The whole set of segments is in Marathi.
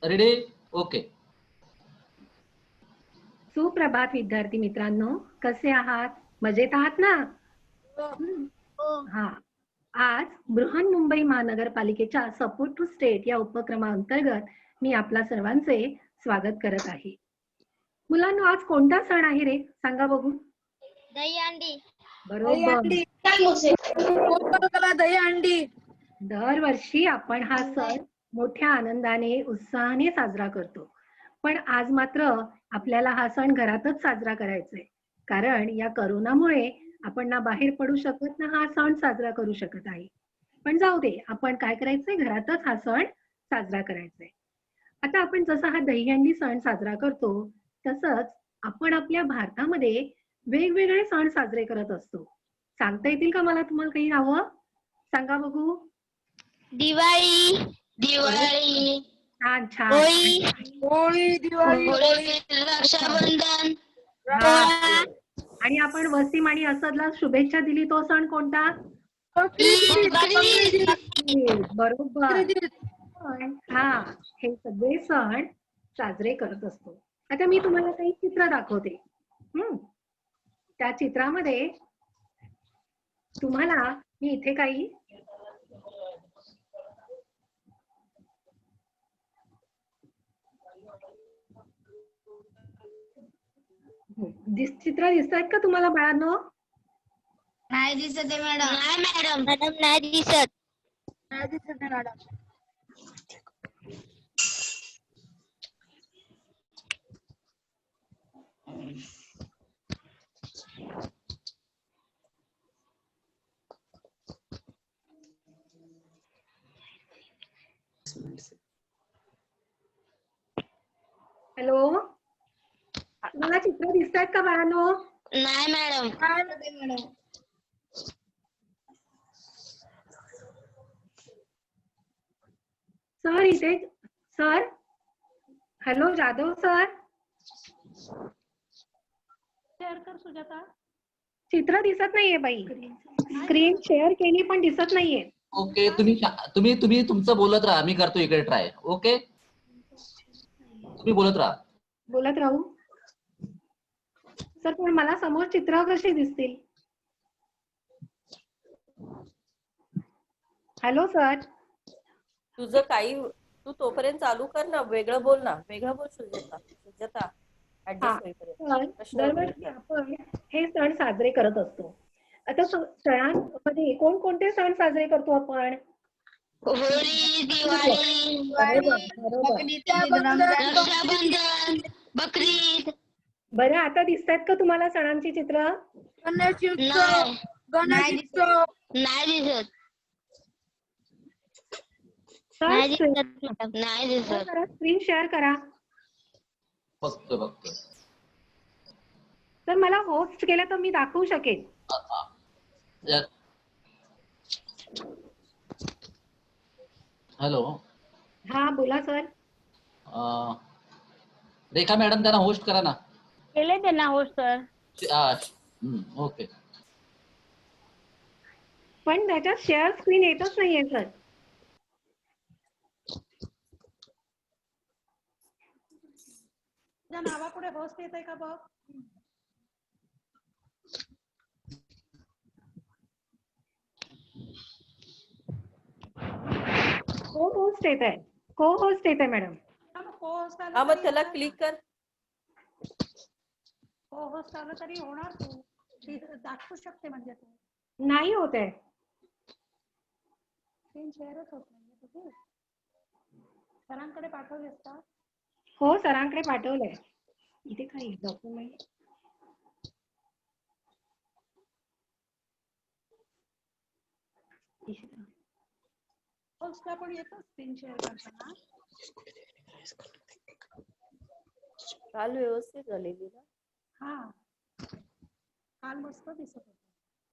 रेडी? ओके. सुप्रभात विद्यार्थी मित्रांनो, कसे आहात? मजेत आहात ना? हा. आज बृहन्मुंबई महानगरपालिकेच्या सपोर्ट टू स्टेट या उपक्रमाअंतर्गत मी आपल्या सर्वांचे स्वागत करत आहे. मुलांनो, आज कोणता सण आहे रे? सांगा बघू. दहीहंडी. बरोबर. दहीहंडी. दरवर्षी आपण हा सण मोठ्या आनंदाने उत्साहाने साजरा करतो. पण आज मात्र आपल्याला हा सण घरातच साजरा करायचा आहे. कारण या करोनामुळे आपण ना बाहेर पडू शकत ना हा सण साजरा करू शकत आहे. पण जाऊ दे, आपण काय करायचंय, घरातच हा सण साजरा करायचा आहे. आता आपण जसा हा दहीहंडी सण साजरा करतो तसंच आपण आपल्या भारतामध्ये वेगवेगळे सण साजरे करत असतो. सांगता येतील का मला तुम्हाला काही नावं? सांगा बघू. दिवाळी. दिवाळी. छान छान. होळी. होळी, दिवाळी, रक्षाबंधन. हा. आणि आपण वसीम आणि असदला शुभेच्छा दिली तो सण कोणता? बरोबर. हा, हे सगळे सण साजरे करत असतो. आता मी तुम्हाला काही चित्र दाखवते. त्या चित्रामध्ये तुम्हाला मी इथे काही चित्र दिसत आहेत का तुम्हाला बाळांनो? नाही दिसत आहे मॅडम. नाही मॅडम. मॅडम नाही दिसत. नाही दिसत आहे मॅडम. हॅलो, तुम्हाला चित्र दिसत आहेत का बाळांनो? नाही मॅडम. सर इथे sir. Hello Jadhav sir. Share कर सुजाता. चित्र दिसत नाहीये बाई. स्क्रीन शेअर केली पण दिसत नाहीये. ओके, तुम्ही तुमचं बोलत राहा, मी करतो इकडे ट्राय. ओके, तुम्ही बोलत राहा. बोलत राहू सर, पण मला समोर चित्र कशी दिसतील? Hello sir. तुझं काही तू तोपर्यंत चालू कर ना, वेगळं बोल ना, वेगळं बोल सुजाता. दरवर्षी आपण हे सण साजरे करत असतो. आता सणांमध्ये कोणकोणते सण साजरे करतो आपण? होळी, दिवाळी, रक्षाबंधन, बकरीद. बरं, आता दिसतात का तुम्हाला सणांची चित्र? नाही दिसत. स्क्रीन शेअर करा. बघतो. तर मला होस्ट केलं तर मी दाखवू शकेन. हॅलो. हा बोला सर. रेखा मॅडम, त्यांना होस्ट करा ना. केले त्यांना होस्ट सर. ओके. पण त्याच्यात शेअर स्क्रीन येतच नाहीये सर. नावापुढे होस्ट येत आहे का बघ. को होस्ट येत आहे मॅडम. हा, मग त्याला क्लिक कर. हो होस्ट आलं तरी होणार. तू दाखवू शकते म्हणजे तू. नाही होत आहे. स्क्रीन शेअरच होत नाही. सरांकडे पाठवलेस का? हो, सरांकडे पाठवलंय. इथे काही डॉक्युमेंट. होस्टला पण येतं स्क्रीन शेअर करताना. काल व्यवस्थित झालेली ना? हा, काल मस्त दिसत होतं.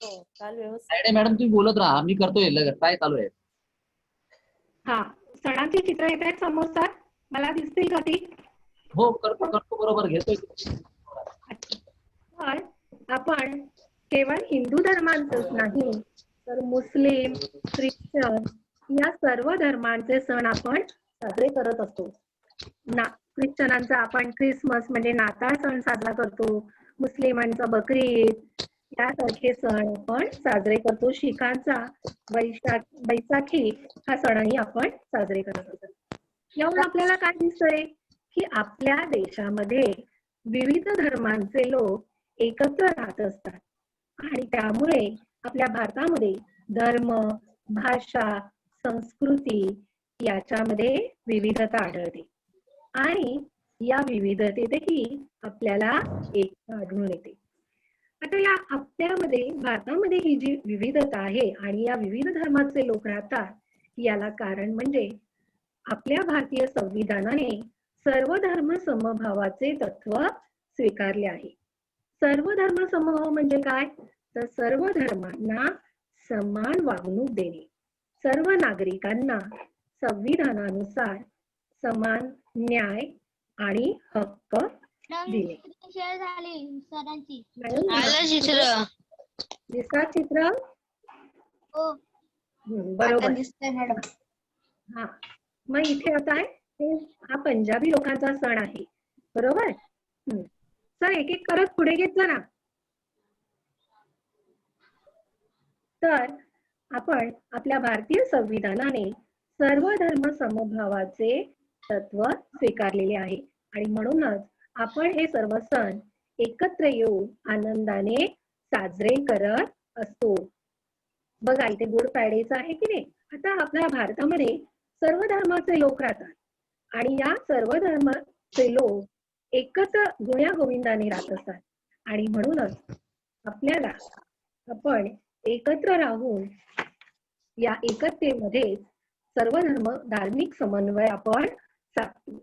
हो, काल व्यवस्थित. मॅडम तुम्ही बोलत राहा, मी करतोय, ट्राय चालू आहे. हा, सणांची चित्र येत आहेत समोर सर. मला दिसतील का ती? हो, करतो बरोबर घेतोय. तर आपण केवळ हिंदू धर्मांचंच नाही तर मुस्लिम, ख्रिश्चन या सर्व धर्मांचे सण आपण साजरे करत असतो. ख्रिश्चनांचा आपण ख्रिसमस म्हणजे नाताळ सण साजरा करतो, मुस्लिमांचा बकरी ईद यासारखे सण आपण साजरे करतो. शीखांचा बैसाखी हा सणही आपण साजरे करत असतो. यावरून आपल्याला काय दिसतंय की आपल्या देशामध्ये विविध धर्मांचे लोक एकत्र राहत असतात आणि त्यामुळे आपल्या भारतामध्ये धर्म, भाषा, संस्कृती याच्यामध्ये विविधता आढळते आणि या विविधतेतही आपल्याला एकता आढळून येते. आता या आपल्यामध्ये भारतामध्ये ही जी विविधता आहे आणि या विविध धर्माचे लोक राहतात याला कारण म्हणजे आपल्या भारतीय संविधानाने सर्व धर्म समभावाचे तत्व स्वीकारले आहे. सर्व धर्म समभाव म्हणजे काय? तर सर्व धर्मांना समान वागणूक देणे, सर्व नागरिकांना संविधानानुसार समान न्याय आणि हक्क दिले. शेअर झाली सरांची. आलं चित्र. दिसतात चित्र? हो. बरोबर. दिसतंय मॅडम. हा, मग इथे आता आहे हा पंजाबी लोकांचा सण आहे, बरोबर? सर एक एक करत पुढे घेत जा ना. तर आपण आपल्या भारतीय संविधानाने सर्व धर्म समभावाचे तत्व स्वीकारलेले आहे आणि म्हणूनच आपण हे सर्व सण एकत्र येऊन आनंदाने साजरे करत असतो. बघा इथे गुड फ्रायडेचं आहे की नाही. आता आपल्या भारतामध्ये सर्व धर्माचे लोक राहतात आणि या सर्व धर्माचे लोक एकत्र गुण्या गोविंदाने राहत असतात आणि म्हणूनच आपल्याला आपण एकत्र राहून या एकतेमध्ये सर्व धर्म धार्मिक समन्वय आपण साधतो.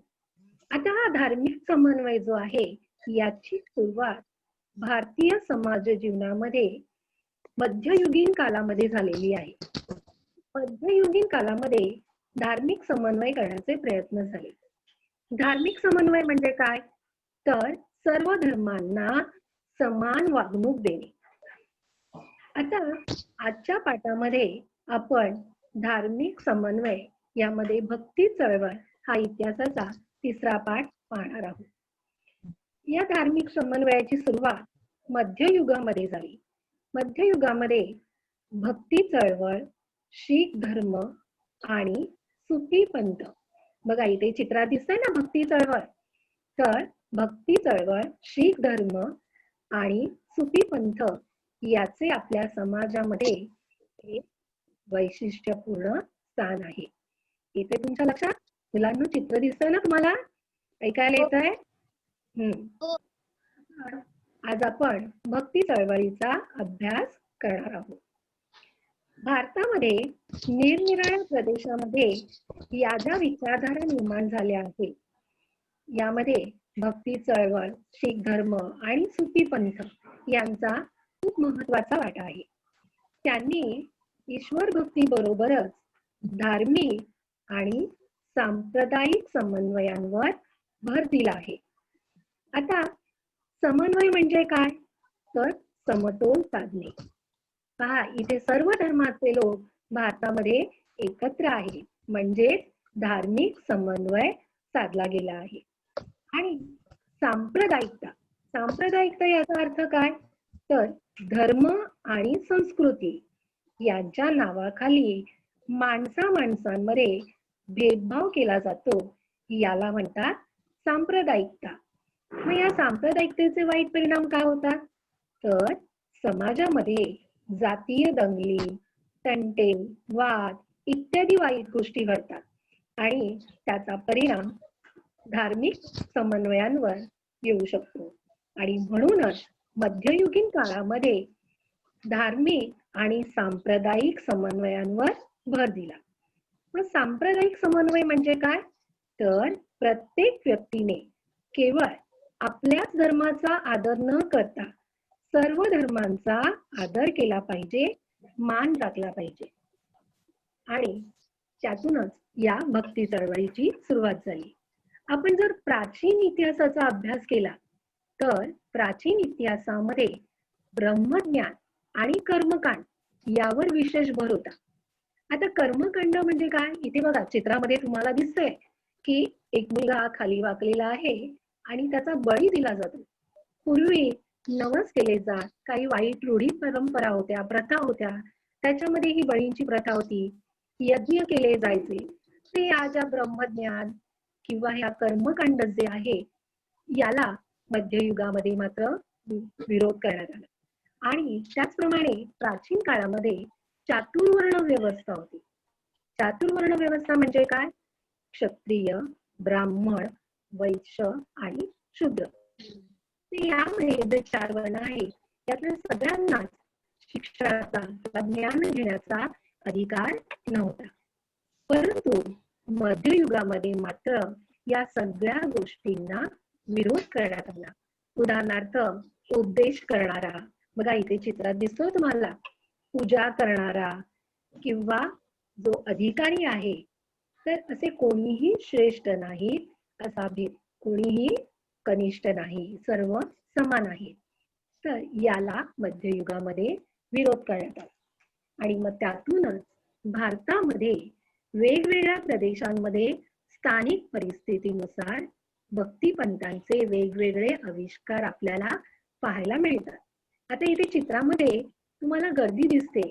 आता हा धार्मिक समन्वय जो आहे याची सुरुवात भारतीय समाज जीवनामध्ये मध्ययुगीन कालामध्ये झालेली आहे. मध्ययुगीन कालामध्ये धार्मिक समन्वय करण्याचे प्रयत्न झाले. धार्मिक समन्वय म्हणजे काय? तर सर्व धर्मांना समान वागणूक देणे. आता आजच्या पाठामध्ये आपण धार्मिक समन्वय यामध्ये भक्ती चळवळ हा इतिहासाचा तिसरा पाठ पाहणार आहोत. या धार्मिक समन्वयाची सुरुवात मध्ययुगामध्ये झाली. मध्ययुगामध्ये भक्ती चळवळ, शीख धर्म आणि सुफी पंथ, बघा इथे चित्रात दिसतंय ना भक्ती चळवळ. तर भक्ती चळवळ, शीख धर्म आणि सुफी पंथ याचे आपल्या समाजामध्ये एक वैशिष्ट्यपूर्ण स्थान आहे. इथे तुमच्या लक्षात मुलांना चित्र दिसतंय ना तुम्हाला? ऐकायला येत आहे? आज आपण भक्ती चळवळीचा अभ्यास करणार आहोत. भारतामध्ये निरनिराळ्या प्रदेशामध्ये या ज्या विचारधारा निर्माण झाल्या आहेत यामध्ये भक्ती चळवळ, शीख धर्म आणि सुफी पंथ यांचा खूप महत्वाचा वाटा आहे. त्यांनी ईश्वर भक्ती बरोबरच धार्मिक आणि सांप्रदायिक समन्वयांवर भर दिला आहे. आता समन्वय म्हणजे काय? तर समतोल साधणे. पहा इथे सर्व धर्माचे लोक भारतामध्ये एकत्र आहेत म्हणजे धार्मिक समन्वय साधला गेला आहे. आणि सांप्रदायिकता, सांप्रदायिकता याचा अर्थ काय? तर धर्म आणि संस्कृती यांच्या नावाखाली माणसांमध्ये भेदभाव केला जातो याला म्हणतात सांप्रदायिकता. मग या सांप्रदायिकतेचे वाईट परिणाम काय होतात? तर समाजामध्ये जातीय दंगली, तंटे, वाद इत्यादी वाईट गोष्टी घडतात आणि त्याचा परिणाम धार्मिक समन्वयांवर येऊ शकतो. आणि म्हणूनच मध्ययुगीन काळामध्ये धार्मिक आणि सांप्रदायिक समन्वयांवर भर दिला. मग सांप्रदायिक समन्वय म्हणजे काय? तर प्रत्येक व्यक्तीने केवळ आपल्याच धर्माचा आदर न करता सर्व धर्मांचा आदर केला पाहिजे, मान राखला पाहिजे. आणि त्यातूनच या भक्ती चळवळीची सुरुवात झाली. आपण जर प्राचीन इतिहासाचा अभ्यास केला तर प्राचीन इतिहासामध्ये ब्रह्मज्ञान आणि कर्मकांड यावर विशेष भर होता. आता कर्मकांड म्हणजे काय? इथे बघा चित्रामध्ये तुम्हाला दिसतंय की एक मुलगा खाली वाकलेला आहे आणि त्याचा बळी दिला जातो. पूर्वी नवस केले जात, काही वाईट रूढी परंपरा होत्या, प्रथा होत्या, त्याच्यामध्ये ही बळींची प्रथा होती. यज्ञ केले जायचे. ते आज या ब्रह्मज्ञान किंवा ह्या कर्मकांड जे आहे याला मध्ययुगामध्ये मात्र विरोध करण्यात आला. आणि त्याचप्रमाणे प्राचीन काळामध्ये चातुर्वर्ण व्यवस्था होती. चातुर्वर्ण व्यवस्था म्हणजे काय? क्षत्रिय, ब्राह्मण, वैश्य आणि शूद्र. यामध्ये जे 4 वर्ण आहे त्यातल्या सगळ्यांनाच शिक्षणाचा किंवा ज्ञान घेण्याचा अधिकार नव्हता. परंतु मध्ययुगामध्ये मात्र या सगळ्या गोष्टींना विरोध करण्यात आला. उदाहरणार्थ उपदेश करणारा, बघा इथे चित्रात दिसतोय तुम्हाला, पूजा करणारा किंवा जो अधिकारी आहे, तर असे कोणीही श्रेष्ठ नाही, असा भेद, कोणीही कनिष्ठ नाही, सर्व समान आहे. तर याला मध्ययुगामध्ये विरोध करण्यात आला. आणि मग त्यातूनच भारतामध्ये वेगवेगळ्या प्रदेशांमध्ये स्थानिक परिस्थितीनुसार भक्तिपंथांचे वेगवेगळे आविष्कार आपल्याला पाहायला मिळतात. आता इथे चित्रामध्ये तुम्हाला गर्दी दिसते.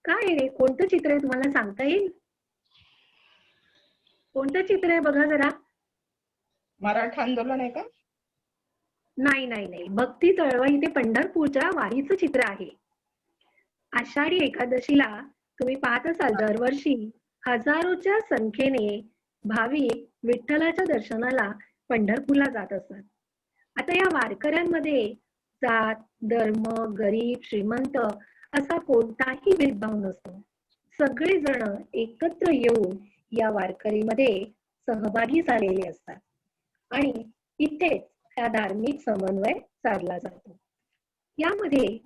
काय रे, कोणतं चित्र आहे तुम्हाला सांगता येईल? कोणतं चित्र आहे बघा जरा. मराठा आंदोलन आहे का? नाही नाही नाही, भक्ती चळवळ इथे पंढरपूरच्या वारीचं चित्र आहे. आषाढी एकादशीला तुम्ही पाहत असाल दरवर्षी हजारोच्या संख्येने भाविक विठ्ठलाच्या दर्शनाला पंढरपूरला जात असतात. आता या वारकऱ्यांमध्ये जात, धर्म, गरीब, श्रीमंत असा कोणताही भेदभाव नसतो. सगळेजण एकत्र येऊन या वारकरीमध्ये सहभागी झालेले असतात आणि इथेच हा धार्मिक समन्वय साधला जातो. यामध्ये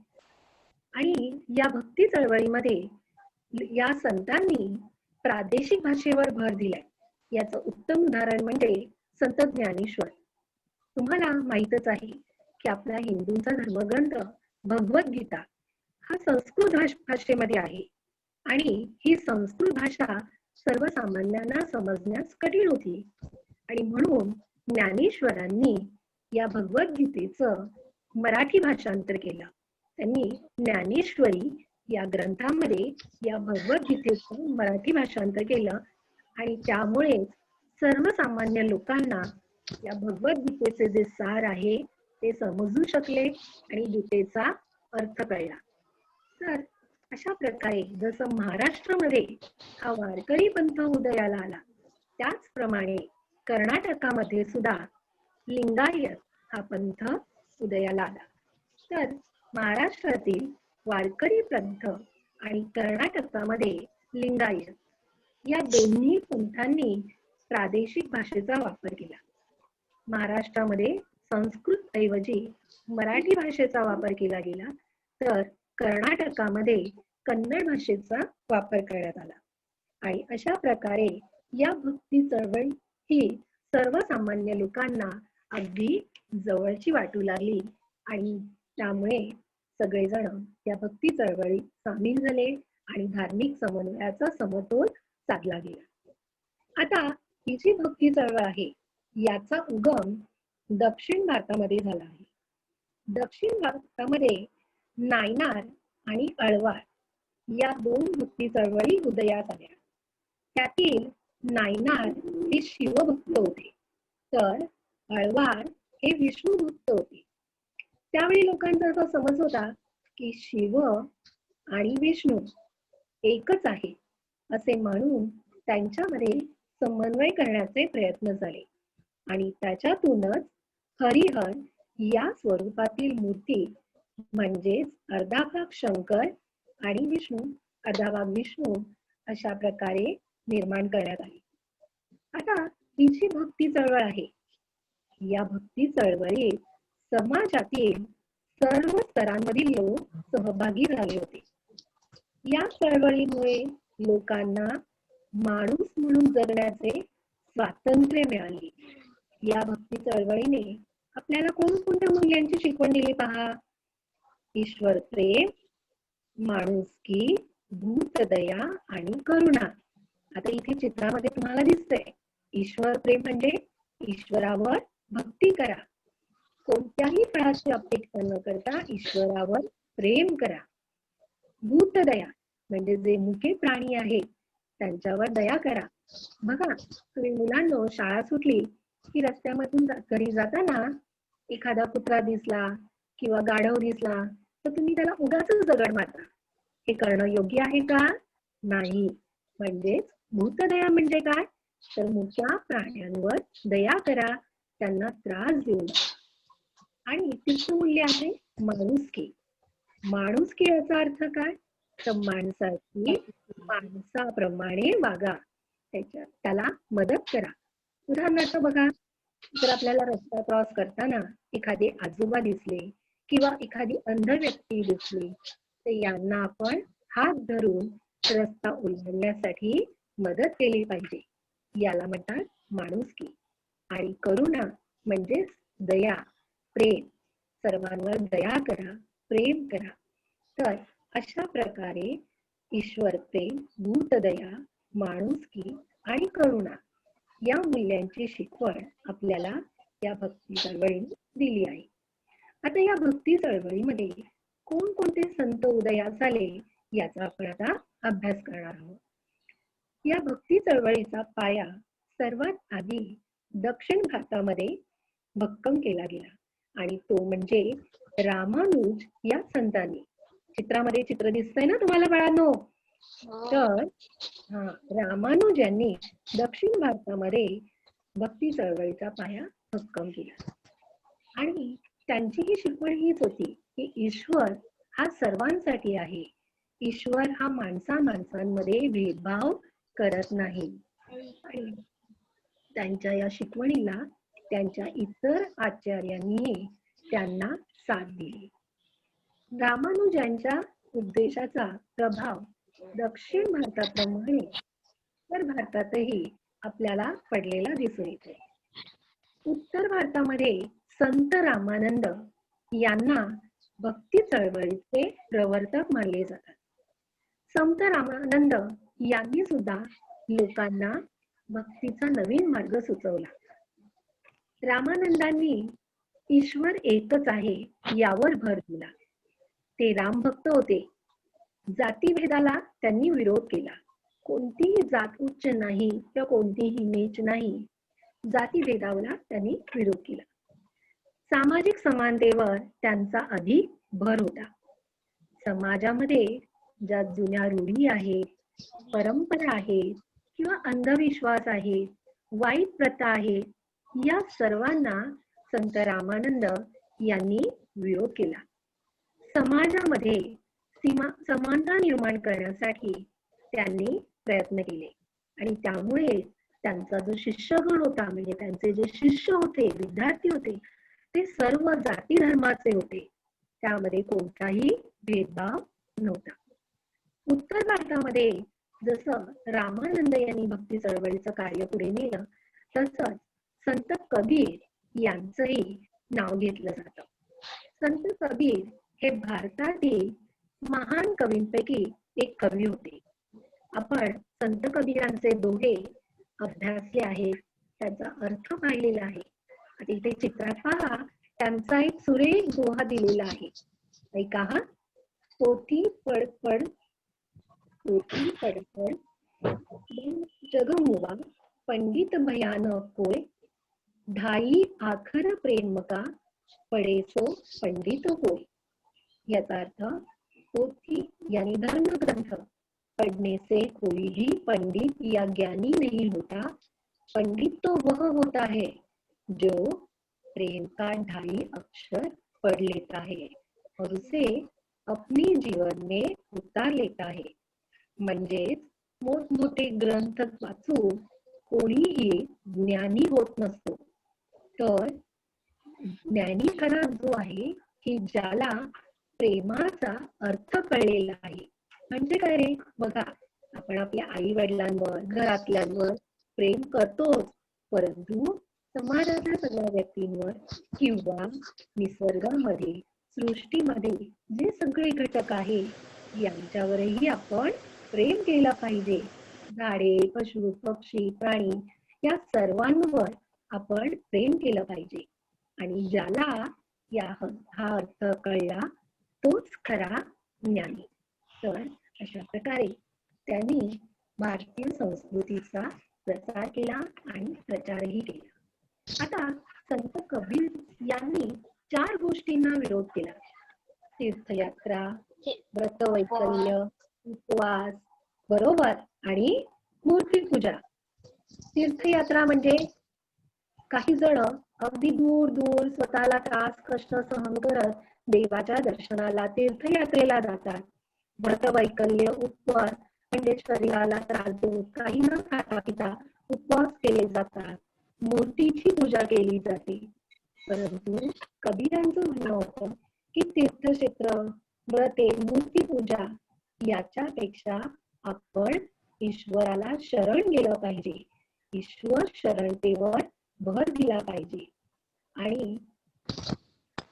आणि या भक्ती चळवळीमध्ये या संतांनी प्रादेशिक भाषेवर भर दिलाय. याचं उत्तम उदाहरण म्हणजे संत ज्ञानेश्वर. तुम्हाला माहीतच आहे की आपला हिंदूंचा धर्मग्रंथ भगवद्गीता हा संस्कृत भाषेमध्ये आहे आणि ही संस्कृत भाषा सर्वसामान्यांना समजण्यास कठीण होती. आणि म्हणून ज्ञानेश्वरांनी या भगवद्गीतेचं मराठी भाषांतर केलं. त्यांनी ज्ञानेश्वरी या ग्रंथामध्ये या भगवद्गीतेचं मराठी भाषांतर केलं आणि त्यामुळे सर्वसामान्य लोकांना या भगवद्गीतेचे जे सार आहे ते समजू शकले आणि गीतेचा अर्थ कळला. तर अशा प्रकारे जसं महाराष्ट्रामध्ये हा वारकरी पंथ उदयाला आला, त्याचप्रमाणे कर्नाटकामध्ये सुद्धा लिंगायत हा पंथ उदयाला आला. तर महाराष्ट्रातील वारकरी पंथ आणि कर्नाटकामध्ये लिंगायत या दोन्ही पंथांनी प्रादेशिक भाषेचा वापर केला. महाराष्ट्रामध्ये संस्कृत ऐवजी मराठी भाषेचा वापर केला गेला, तर कर्नाटकामध्ये कन्नड भाषेचा वापर करण्यात आला. आणि अशा प्रकारे या भक्ती चळवळ ही सर्वसामान्य लोकांना अगदी जवळची वाटू लागली आणि त्यामुळे सगळेजण या भक्ती चळवळीत सामील झाले आणि धार्मिक समन्वयाचा समतोल साधला गेला. आता ही जी भक्ती चळवळ आहे याचा उगम दक्षिण भारतामध्ये झाला आहे. दक्षिण भारतामध्ये नायनार आणि अळवार या 2 भक्ती चळवळी उदयास आल्या. त्यातील नायनार हे शिवभक्त होते, तर अळवार हे विष्णू भक्त होते. त्यावेळी लोकांचा असा समज होता की शिव आणि विष्णू एकच आहे असे म्हणून त्यांच्यामध्ये समन्वय करण्याचे प्रयत्न झाले आणि त्याच्यातूनच हरिहर या स्वरूपातील मूर्ती म्हणजेच अर्धा भाग शंकर आणि विष्णू अर्धा भाग विष्णू अशा प्रकारे निर्माण करण्यात आली. आता ही जी भक्ती चळवळ आहे या भक्ती चळवळीत समाजातील सर्व स्तरांमधील लोक सहभागी झाले होते. या चळवळीमुळे लोकांना माणूस म्हणून जगण्याचे स्वातंत्र्य मिळाले. या भक्ती चळवळीने आपल्याला कोणकोणत्या मूल्यांची शिकवण दिली पहा. ईश्वर प्रेम, माणुसकी, भूतदया आणि करुणा. आता इथे चित्रामध्ये तुम्हाला दिसतंय ईश्वर प्रेम म्हणजे ईश्वरावर भक्ती करा. कोणत्याही फळाची अपेक्षा न करता ईश्वरावर प्रेम करा. भूतदया म्हणजे जे मुके प्राणी आहेत त्यांच्यावर दया करा. बघा, तुम्ही मुलांनो शाळा सुटली की रस्त्यामधून घरी जाताना एखादा कुत्रा दिसला किंवा गाढव दिसला तर तुम्ही त्याला उगाचच दगड मारता. हे करणं योग्य आहे का? नाही. म्हणजेच भूतदया म्हणजे काय? तर मुक्या प्राण्यांवर दया करा, त्यांना त्रास देऊ नका. आणि तिसरं मूल्य आहे माणुसकी. माणुसकी याचा अर्थ काय? तर माणसाची माणसाप्रमाणे वागा, त्याला मदत करा. उदाहरणार्थ बघा, जर आपल्याला रस्ता क्रॉस करताना एखादे आजोबा दिसले किंवा एखादी अंध व्यक्ती दिसली तर यांना आपण हात धरून रस्ता ओलांडण्यासाठी मदत केली पाहिजे. याला म्हणतात माणुसकी. आणि करुणा म्हणजेच दया, प्रेम. सर्वांवर दया करा, प्रेम करा. तर अशा प्रकारे ईश्वर प्रेम, भूतदया, माणुसकी आणि करुणा या मूल्यांची शिकवण आपल्याला या भक्ती चळवळीने दिली आहे. आता या भक्ती चळवळीमध्ये कोणकोणते संत उदयास आले याचा आपण आता अभ्यास करणार आहोत. या भक्ती चळवळीचा पाया सर्वात आधी दक्षिण भारतामध्ये भक्कम केला गेला आणि तो म्हणजे रामानुज या संतांनी. चित्रामध्ये चित्र दिसतंय ना तुम्हाला बाळांनो? तर रामानुज यांनी दक्षिण भारतामध्ये भक्ती चळवळीचा पाया भक्कम केला. आणि त्यांची ही शिकवण हीच होती की ईश्वर हा सर्वांसाठी आहे. ईश्वर हा माणसांमध्ये भेदभाव करत नाही. आणि त्यांच्या या शिकवणीला त्यांच्या इतर आचार्यांनी त्यांना साथ दिली. रामानुजांच्या उपदेशाचा प्रभाव दक्षिण भारताप्रमाणे उत्तर भारतातही आपल्याला पडलेला दिसून येतो. उत्तर भारतामध्ये संत रामानंद यांना भक्ती चळवळीचे प्रवर्तक मानले जातात. संत रामानंद यांनी सुद्धा लोकांना भक्तीचा नवीन मार्ग सुचवला. रामानंदांनी ईश्वर एकच आहे यावर भर दिला. ते राम भक्त होते. जातीभेदाला त्यांनी विरोध केला. कोणतीही जात उच्च नाही किंवा कोणतीही नीच नाही, जातीभेदाला त्यांनी विरोध केला. सामाजिक समानतेवर त्यांचा अधिक भर होता. समाजामध्ये ज्या जुन्या रूढी आहेत, परंपरा आहेत किंवा अंधविश्वास आहेत, वाईट प्रथा आहेत, या सर्वांना संत रामानंद यांनी विरोध केला. समाजामध्ये समानता निर्माण करण्यासाठी त्यांनी प्रयत्न केले आणि त्यामुळे त्यांचा जो शिष्यगण होता, म्हणजे त्यांचे जे शिष्य होते, विद्यार्थी होते, ते सर्व जाती धर्माचे होते. त्यामध्ये कोणताही भेदभाव नव्हता. उत्तर भारतामध्ये जसं रामानंद यांनी भक्ती चळवळीचं कार्य पुढे नेलं तसंच संत कबीर यांचंही नाव घेतलं जातं. संत कबीर हे भारतातील महान कवींपैकी एक कवी होते. आपण संत कबीरांचे दोहे अभ्यासले आहेत, त्याचा अर्थ पाहिलेला आहे. आता इथे चित्रात पहा, त्यांचा एक सुरेख दोहा दिलेला आहे. ऐका हा. पोथी पडपड जगमुवा पंडित भयानक होय, ढाई आखर प्रेम का पडेसो पंडित होय. याचा अर्थ पोथी यानी धर्म ग्रंथ पढ़ने से कोई भी पंडित या ज्ञानी नहीं होता. पंडित तो वह होता है जो प्रेम का ढाई अक्षर पढ़ लेता है और उसे अपने जीवन में उतार लेता है. म्हणजेच मोठमोठे ग्रंथ वाचून कोणीही ज्ञानी होत नसतो, तर ज्ञानी खरा जो आहे की ज्याला प्रेमाचा अर्थ कळलेला आहे. म्हणजे काय रे? बघा, आपण आपल्या आई वडिलांवर, घरातल्यांवर प्रेम करतोच, परंतु समाजाच्या सगळ्या व्यक्तींवर किंवा निसर्गामध्ये, सृष्टीमध्ये जे सगळे घटक आहेत यांच्यावरही आपण प्रेम केलं पाहिजे. झाडे, पशु, पक्षी, प्राणी या सर्वांवर आपण प्रेम केलं पाहिजे. आणि ज्याला हा अर्थ कळला तोच खरा ज्ञानी. तर अशा प्रकारे त्यांनी भारतीय संस्कृतीचा प्रसार केला आणि प्रचारही केला. आता संत कबीर यांनी 4 गोष्टींना विरोध केला: तीर्थयात्रा, व्रतवैकल्य, उपवास, बरोबर, आणि मूर्तीपूजा. तीर्थयात्रा म्हणजे काही जण अगदी दूर दूर स्वतःला त्रास कष्ट सहन करत देवाच्या दर्शनाला तीर्थयात्रेला जातात. व्रतवैकल्य, उपवास म्हणजे शरीराला त्रास देऊन काही न खाता पिता उपवास केले जातात. मूर्तीची पूजा केली जाते. परंतु कबीरांचं म्हणणं होतं की तीर्थक्षेत्र, व्रते, मूर्तीपूजा याच्यापेक्षा आपण ईश्वराला शरण गेलं पाहिजे. ईश्वर शरणतेवर भर दिला पाहिजे. आणि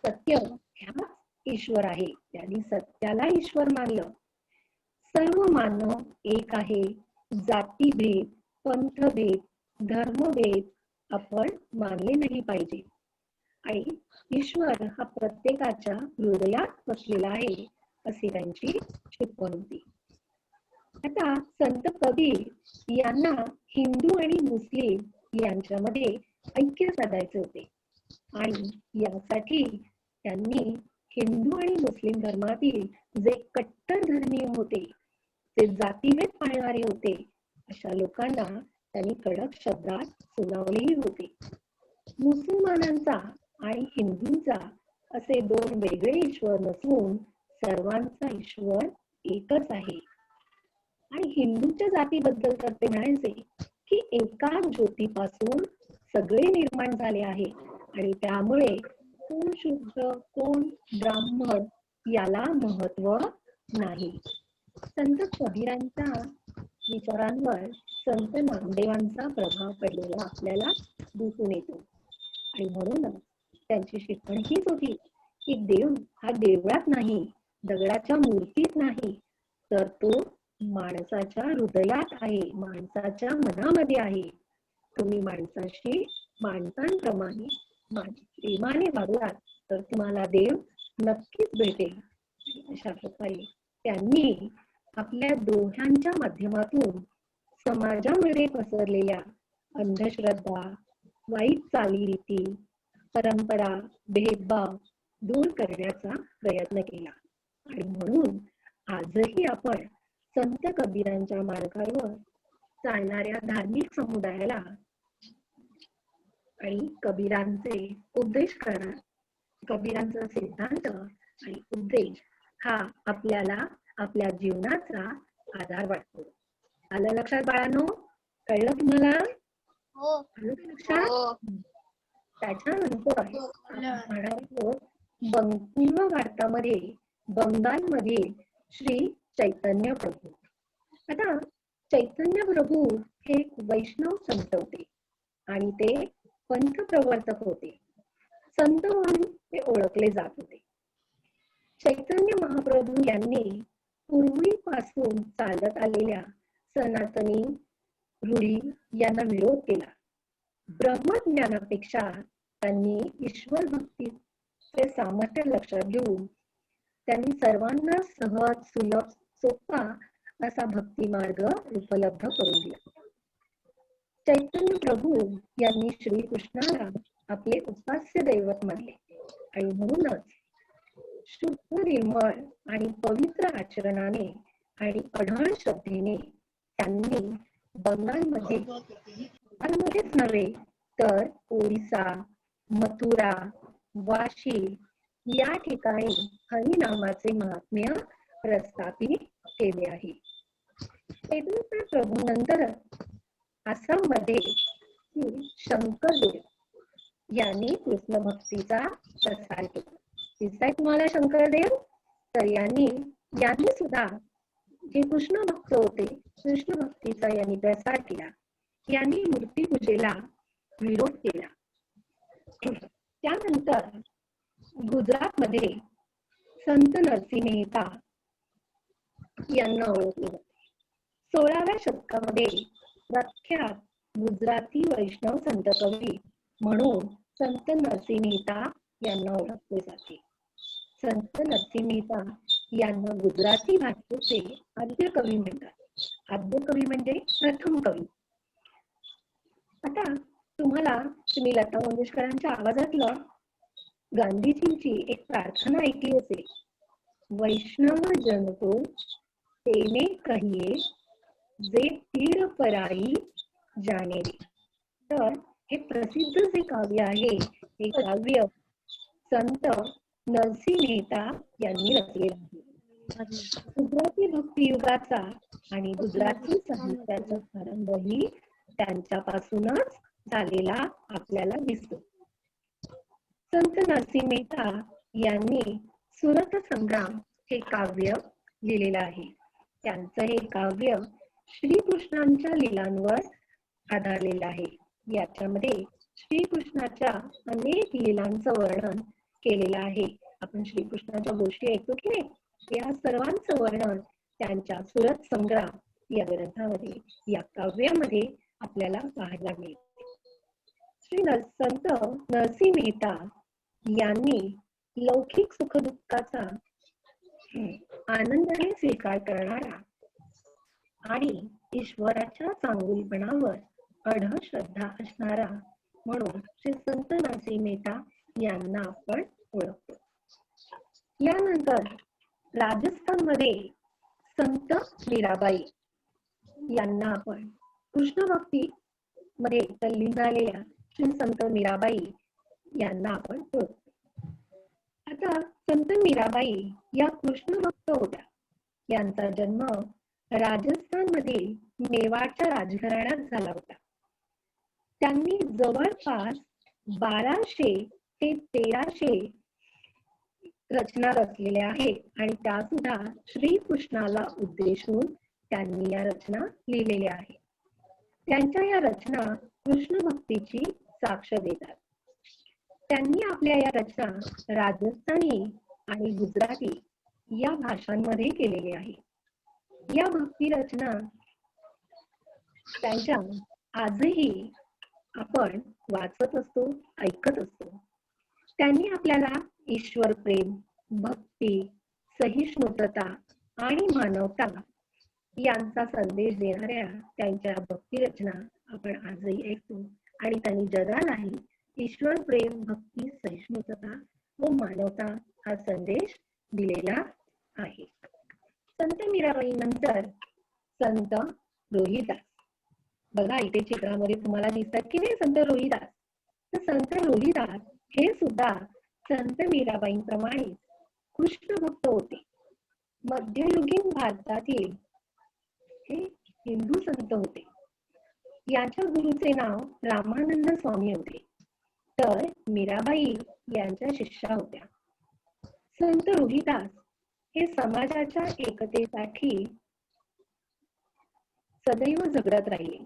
सत्य ह्या ईश्वर आहे. त्यांनी सत्याला ईश्वर मानलं. सर्व मानव एक आहे. जातीभेद, पंथभेद, धर्मभेद आपण मानले नाही पाहिजे. आणि ईश्वर हा प्रत्येकाच्या हृदयात बसलेला आहे अशी त्यांची टिप्पणी होती. आता संत कबीर यांना हिंदू आणि मुस्लिम यांच्यामध्ये ऐक्य साधायचे होते. आणि यासाठी त्यांनी हिंदू आणि मुस्लिम धर्मातील जे कट्टर धर्मीय होते, जे जातीभेद पाळणारे होते, अशा लोकांना त्यांनी कडक शब्दात सुनावलेही होते. मुसलमानांचा आणि हिंदूंचा असे 2 वेगळे ईश्वर नसून सर्वांचा ईश्वर एकच आहे. आणि हिंदूंच्या जातीबद्दल तर ते म्हणायचे की एकाच ज्योतीपासून सगळे निर्माण झाले आहे आणि त्यामुळे कोण शूद्र कोण ब्राह्मण याला महत्व नाही. संत कबीरांच्या विचारांवर संत नामदेवांचा प्रभाव पडलेला आपल्याला दिसून येतो. आणि म्हणूनच त्यांची शिकवण हीच होती की देव हा देवळात नाही, दगडाच्या मूर्तीत नाही, तर तो माणसाच्या हृदयात आहे, माणसाच्या मनामध्ये आहे. तुम्ही माणसाशी माणसांप्रमाणे प्रेमाने वागलात तर तुम्हाला देव नक्कीच भेटेल. अशा प्रकारे त्यांनी आपल्या दोह्यांच्या माध्यमातून समाजामध्ये पसरलेल्या अंधश्रद्धा, वाईट चालीरीती, परंपरा, भेदभाव दूर करण्याचा प्रयत्न केला. आणि म्हणून आजही आपण संत कबीरांच्या मार्गावर चालणाऱ्या धार्मिक समुदायाला आणि कबीरांचे उपदेश करणार, कबीरांचा सिद्धांत आणि उपदेश हा आपल्याला आपल्या जीवनाचा आधार वाटतो. आलं लक्षात बाळांनो? कळलं तुम्हाला? आलं लक्षात? त्याच्यानंतर पूर्व भारतामध्ये बंगालमध्ये श्री चैतन्य प्रभू. आता चैतन्य प्रभू हे एक वैष्णव संत होते आणि ते पंथ प्रवर्तक होते. संत म्हणून ते ओळखले जात होते. चैतन्य महाप्रभू यांनी पूर्वीपासून चालत आलेल्या सनातनी रूढी यांना विरोध केला. ब्रह्मज्ञानापेक्षा त्यांनी ईश्वर भक्तीचे सामर्थ्य लक्षात घेऊन त्यांनी सर्वांना सहज सुलभ सोपा असा भक्ती मार्ग उपलब्ध करून दिला. चैतन्य प्रभू यांनी श्रीकृष्णाला आपले उपास्य दैवत मानले आणि म्हणूनच शुद्ध निर्मळ आणि पवित्र आचरणाने आणि अढळ श्रद्धेने त्यांनी बंगालमध्येच नव्हे तर ओरिसा, मथुरा, वाशी या ठिकाणी हरिनामाचे महात्म्य प्रस्थापित केले आहे. चैतन्य प्रभू नंतर आसाममध्ये शंकरदेव यांनी कृष्ण भक्तीचा प्रसार केला. दिसताय तुम्हाला शंकरदेव? तर यांनी सुद्धा जे कृष्ण भक्त होते, कृष्ण भक्तीचा यांनी प्रसार केला. यांनी मूर्तीपूजेला विरोध केला. त्यानंतर गुजरातमध्ये संत नरसिंह मेहता यांना ओळखले जाते. 16व्या शतकामध्ये प्रख्यात गुजराती वैष्णव संत कवी म्हणून संत नरसिंह मेहता यांना ओळखले जाते. संत नरसिंह मेहता यांना गुजराती भाषेचे आद्य कवी म्हणतात. आद्य कवी म्हणजे प्रथम कवी. आता तुम्ही लता मंगेशकरांच्या आवाजातलं गांधीजींची एक प्रार्थना ऐकली असेल, वैष्णव जन को तेने कहिए जे पीड पराई जाने रे. तर हे प्रसिद्ध जे काव्य आहे, हे काव्य संत नरसिंह मेहता यांनी रचलेलं आहे. गुजराती भक्तियुगाचा आणि गुजराती साहित्याचा प्रारंभही त्यांच्यापासूनच झालेला आपल्याला दिसतो. संत नरसिंह मेहता यांनी सुरत संग्राम हे काव्य लिहिलेलं आहे. त्यांचं हे काव्य श्रीकृष्णांच्या लीलांवर आधारलेलं आहे. याच्यामध्ये श्रीकृष्णाच्या अनेक लीलांचं वर्णन केलेलं आहे. आपण श्रीकृष्णाच्या गोष्टी ऐकतो की नाही, या सर्वांचं वर्णन त्यांच्या सुरत संग्राम या ग्रंथामध्ये, या काव्यामध्ये आपल्याला पाहायला मिळते. संत नरसिंह मेहता यांनी लौकिक सुखदुःखाचा आनंदाने स्वीकार करणारा आणि ईश्वराच्या चांगुलपणावर अढळ श्रद्धा असणारा म्हणून श्री संत नरसिंह मेहता यांना आपण ओळखतो. यानंतर राजस्थानमध्ये संत मीराबाई यांना आपण कृष्ण भक्ती मध्ये तल्लीन झालेल्या श्री संत मीराबाई यांना आपण ओळखतो. आता संत मीराबाई या कृष्ण भक्त होत्या. यांचा जन्म राजस्थानमधील मेवाडच्या राजघराण्यात झाला होता. त्यांनी जवळपास 1200 ते 1300 रचना रचलेल्या आहेत आणि त्या सुद्धा श्रीकृष्णाला उद्देशून त्यांनी या रचना लिहिलेल्या आहेत. त्यांच्या या रचना कृष्ण भक्तीची साक्ष देतात. त्यांनी आपल्या या रचना राजस्थानी आणि गुजराती या भाषांमध्ये केलेली आहे. या भक्ती रचना त्यांच्या आजही आपण वाचत असतो, ऐकत असतो. त्यांनी आपल्याला ईश्वर प्रेम, भक्ती, सहिष्णुता आणि मानवता यांचा संदेश देणाऱ्या त्यांच्या भक्ती रचना आपण आजही ऐकतो आणि त्यांनी जगालाही ईश्वर प्रेम, भक्ती, सहिष्णुता व मानवता हा संदेश दिलेला आहे. संत मीराबाई नंतर संत रोहिदास. बघा इथे चित्रामध्ये तुम्हाला दिसतात की नाही संत रोहिदास. तर संत रोहिदास हे सुद्धा संत मीराबाईंप्रमाणे कृष्ण भक्त होते. मध्ययुगीन भारतातील हे हिंदू संत होते. यांच्या गुरुचे नाव रामानंद स्वामी होते, तर मीराबाई यांच्या शिष्या होत्या. संत रोहिदास हे समाजाच्या एकतेसाठी सदैव झगडत राहिले.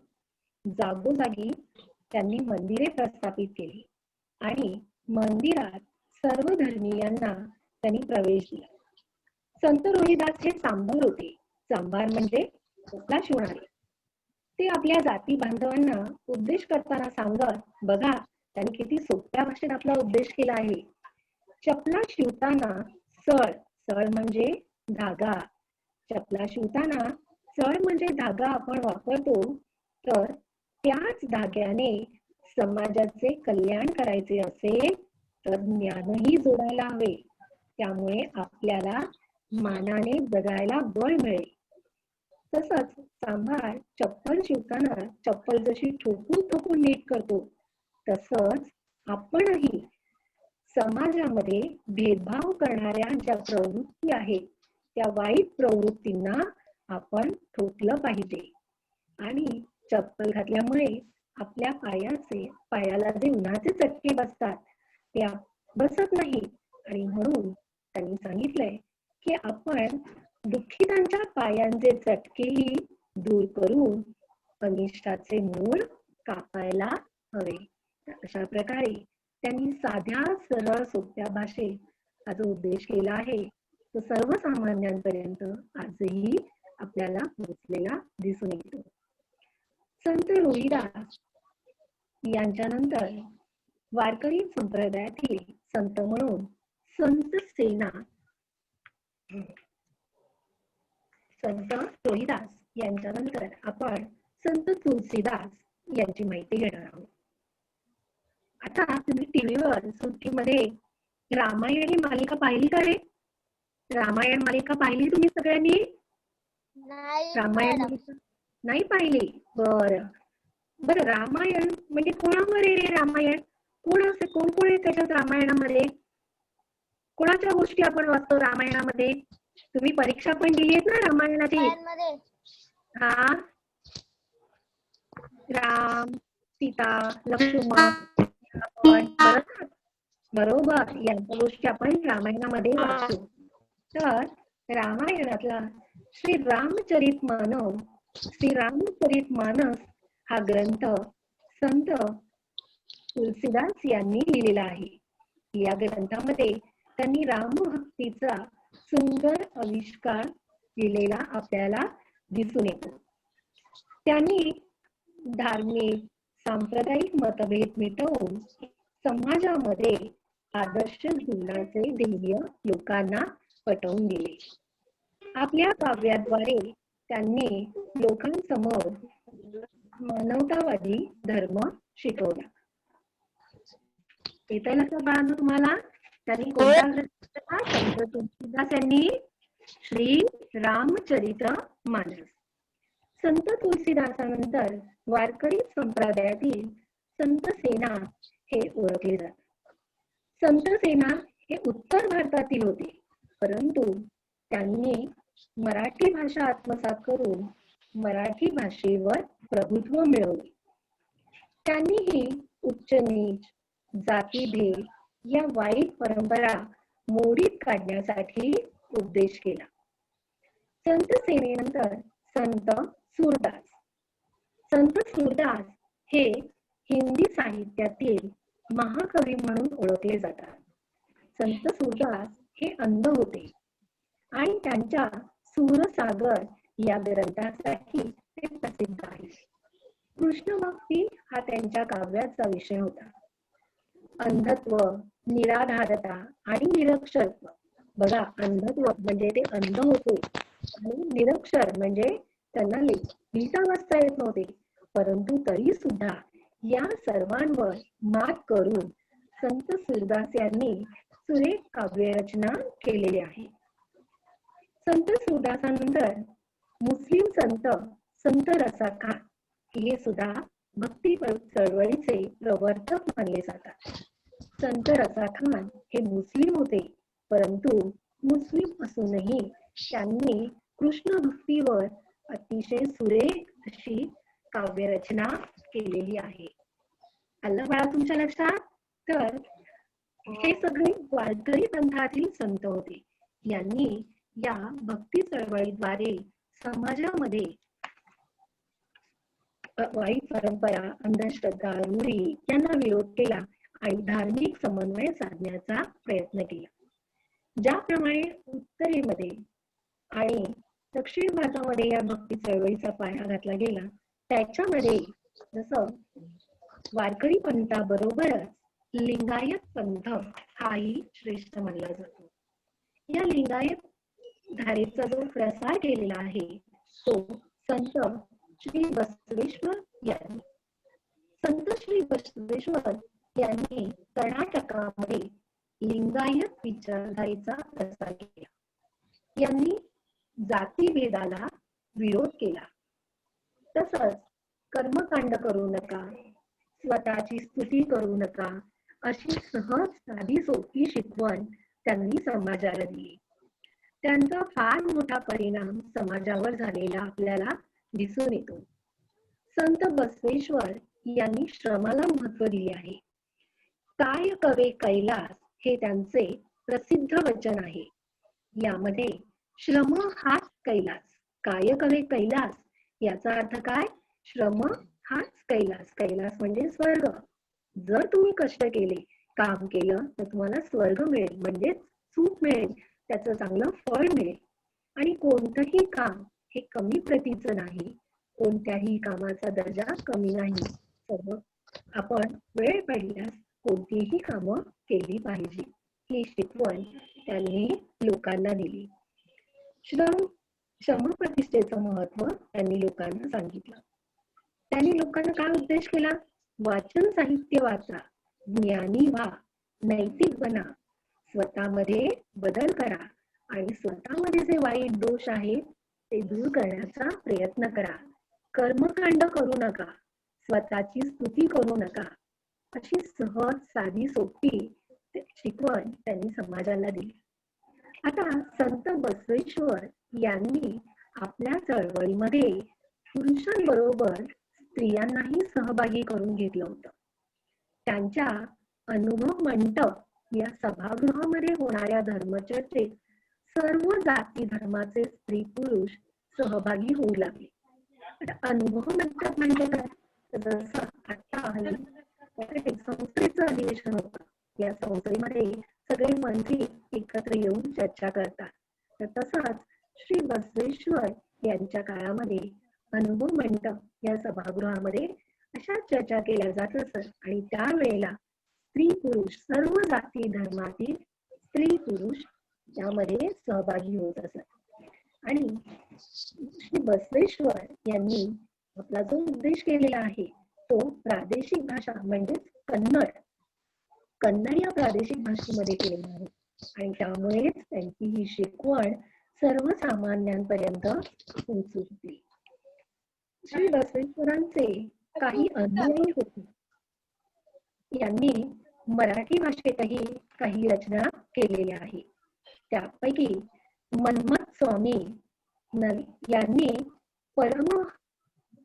जागोजागी त्यांनी मंदिरे प्रस्थापित केली आणि मंदिरात सर्व धर्मीयांना त्यांनी प्रवेश दिला. संत रोहिदास हे चांभार होते. चांभार म्हणजे चपला शिवणारे. ते आपल्या जाती बांधवांना उपदेश करताना सांगत, बघा त्यांनी किती सोप्या भाषेत आपला उपदेश केला आहे. चपला शिवताना सळ, सळ म्हणजे धागा. चपला शिवताना सळ म्हणजे धागा आपण वापरतो, तर त्याच धाग्याने समाजाचे कल्याण करायचे असेल तर ज्ञानही जोडायला हवे. त्यामुळे आपल्याला मानाने जगायला बळ मिळेल. तसंच सांभार चप्पल शिवताना चप्पल जशी ठोकून ठोकून नीट करतो, तसंच आपणही समाजामध्ये भेदभाव करणाऱ्या ज्या प्रवृत्ती आहेत त्या वाईट प्रवृत्तींना आपण ठोकलं पाहिजे. आणि चप्पल घातल्यामुळे आपल्या पायाला जे उन्हाचे चटके बसतात ते बसत नाही. आणि म्हणून त्यांनी सांगितलंय की आपण दुःखितांच्या पायांचे चटकेही दूर करून अनिष्टाचे मूळ कापायला हवे. अशा प्रकारे त्यांनी साध्या सरळ सोप्या भाषेत हा जो उद्देश केला आहे तो सर्वसामान्यांपर्यंत आजही आपल्याला पोहोचलेला दिसून येतो. संत रोहिदास यांच्यानंतर वारकरी संप्रदायातील संत म्हणून संत सेना, संत रोहिदास यांच्यानंतर आपण संत तुलसीदास यांची माहिती घेणार आहोत. आता तुम्ही टीव्हीवर सुट्टीमध्ये रामायण ही मालिका पाहिली का रे? रामायण मालिका पाहिली तुम्ही सगळ्यांनी? रामायण मालिका नाही पाहिली? बरं बरं, रामायण म्हणजे कोणावर आहे रे रामायण? कोण असे कोण कोण आहे त्याच्यात रामायणामध्ये? कोणाच्या गोष्टी आपण वाचतो रामायणामध्ये? तुम्ही परीक्षा पण दिली आहेत ना रामायणाची? हा, राम, सीता, लक्ष्मण, बरोबर, यांच्या गोष्टी आपण रामायणामध्ये वाचतो. तर रामायणातला श्रीरामचरितमानस हा ग्रंथ संत तुलसीदास यांनी लिहिलेला आहे. या ग्रंथामध्ये त्यांनी रामभक्तीचा सुंदर आविष्कार लिहिलेला आपल्याला दिसून येतो. त्यांनी धार्मिक सांप्रदायिक मतभेद मिटवून समाजामध्ये आदर्श जीवनाचे ध्येय लोकांना पटवून दिले. आपल्या काव्याद्वारे त्यांनी लोकांसमोर मानवतावादी धर्म शिकवला. येतं लक्षात बाळांनो तुम्हाला? त्यांनी कोणता ग्रंथ? संत तुलसीदास यांनी श्री रामचरित मानस. संत तुलसीदासानंतर वारकरी संप्रदायातील संत सेना हे ओळखले जातात. संत सेना हे उत्तर भारतातील होते, परंतु त्यांनी मराठी भाषा आत्मसात करून मराठी भाषेवर प्रभुत्व मिळवले. त्यांनी ही उच्च नीच, जातीभेद या वाईट परंपरा मोडीत काढण्यासाठी उपदेश केला. संत सेनेनंतर संत सूरदास. संत सूरदास हे हिंदी साहित्यातील महाकवी म्हणून ओळखले जातात. संत सूरदास हे अंध होते आणि त्यांच्या सूरसागर या ग्रंथासाठी ते प्रसिद्ध आहे. कृष्ण भक्ती हा त्यांच्या काव्याचा विषय होता. अंधत्व, निराधारता आणि निरक्षरत्व. बघा, अंधत्व म्हणजे ते अंध होते आणि निरक्षर म्हणजे त्यांना लिहिता वाचता येत नव्हते, परंतु तरी सुद्धा या सर्वांवर मात करून संत सूरदास यांनी सुरेख काव्यरचना केलेली आहे. संत सूरदासानंतर मुस्लिम संत रसा खान हे सुद्धा भक्ती चळवळीचे प्रवर्तक मानले जातात. संत रसा खान हे मुस्लिम होते, परंतु मुस्लिम असूनही त्यांनी कृष्ण भक्तीवर अतिशय सुरेख अशी काव्यरचना केलेली आहे. आलं बाळा तुमच्या लक्षात? तर हे सगळे वारकरी पंथातील संत होते. यांनी या भक्ती चळवळीद्वारे समाजामध्ये वाईट परंपरा, अंधश्रद्धा, रूढी यांना विरोध केला आणि धार्मिक समन्वय साधण्याचा प्रयत्न केला. ज्याप्रमाणे उत्तरेमध्ये आणि दक्षिण भारतामध्ये या भक्ती चळवळीचा पाया घातला गेला, त्याच्यामध्ये जसं वारकरी पंथाबरोबरच लिंगायत पंथ हाही श्रेष्ठ मानला जातो. या लिंगायत धारेचा जो प्रसार केलेला आहे तो संत श्री बसवेश्वर यांनी. संत श्री बसवेश्वर यांनी कर्नाटकामध्ये लिंगायत विचारधारेचा प्रसार केला. यांनी जातीभेदाला विरोध केला. तसंच कर्मकांड करू नका, स्वतःची स्तुती करू नका अशी सहज साधी सोपी शिकवण त्यांनी समाजाला दिली. त्यांचा फार मोठा परिणाम समाजावर झालेला आपल्याला दिसून येतो. संत बसवेश्वर यांनी श्रमाला महत्व दिले आहे. काय कवे कैलास हे त्यांचे प्रसिद्ध वचन आहे. यामध्ये श्रम हाच कैलास, काय कवे कैलास याचा अर्थ काय? श्रम हाच कैलास. कैलास म्हणजे स्वर्ग. जर तुम्ही कष्ट केले, काम केलं तर तुम्हाला स्वर्ग मिळेल, म्हणजे सुख मिळेल, त्याचं चांगलं फळ मिळेल. आणि कोणतंही काम हे कमी प्रतीचं नाही, कोणत्याही कामाचा दर्जा कमी नाही. सर्व आपण वेळ पडल्यास कोणतीही कामं केली पाहिजे, ही शिकवण त्यांनी लोकांना दिली. श्रमप्रतिष्ठेचं महत्व त्यांनी लोकांना सांगितलं. त्यांनी लोकांना काय उपदेश केला? वाचन साहित्य वाचा, ज्ञानी व्हा, नैतिक बना, स्वतःमध्ये बदल करा आणि स्वतःमध्ये जे वाईट दोष आहेत ते दूर करण्याचा प्रयत्न करा. कर्मकांड करू नका, स्वतःची स्तुती करू नका. अशी सहज, साधी, सोपी शिकवण त्यांनी समाजाला दिली. आता संत बसवेश्वर यांनी आपल्या चळवळीमध्ये पुरुषांबरोबर स्त्रियांनाही सहभागी करून घेतलं होतं. त्यांच्या अनुभव मंडप या सभागृहामध्ये होणाऱ्या धर्मचर्चेत सर्व जाती धर्माचे स्त्री पुरुष सहभागी होऊ लागले. अनुभव मंडप म्हणजे काय? जसं आता संस्थेचं अधिवेशन होतं, या संस्थेमध्ये सगळे मंत्री एकत्र येऊन चर्चा करतात. तर तसंच श्री बसवेश्वर यांच्या काळामध्ये अनुभव मंडप या सभागृहामध्ये अशा चर्चा केल्या जात असत आणि त्यावेळेला स्त्री पुरुष सर्व जाती धर्मातील स्त्री पुरुष त्यामध्ये सहभागी होत असत. आणि श्री बसवेश्वर यांनी आपला जो उद्देश केलेला आहे तो प्रादेशिक भाषा म्हणजेच कन्नड या प्रादेशिक भाषेमध्ये केलेला आहे आणि त्यामुळेच त्यांची ही शिकवण सर्वसामान्यांपर्यंत पोहोचू शकली. श्री बसवेश्वरांचे काही अनुयायी होते. यांनी मराठी भाषेतही काही रचना केलेल्या आहेत. त्यापैकी मन्मथ स्वामी यांनी परम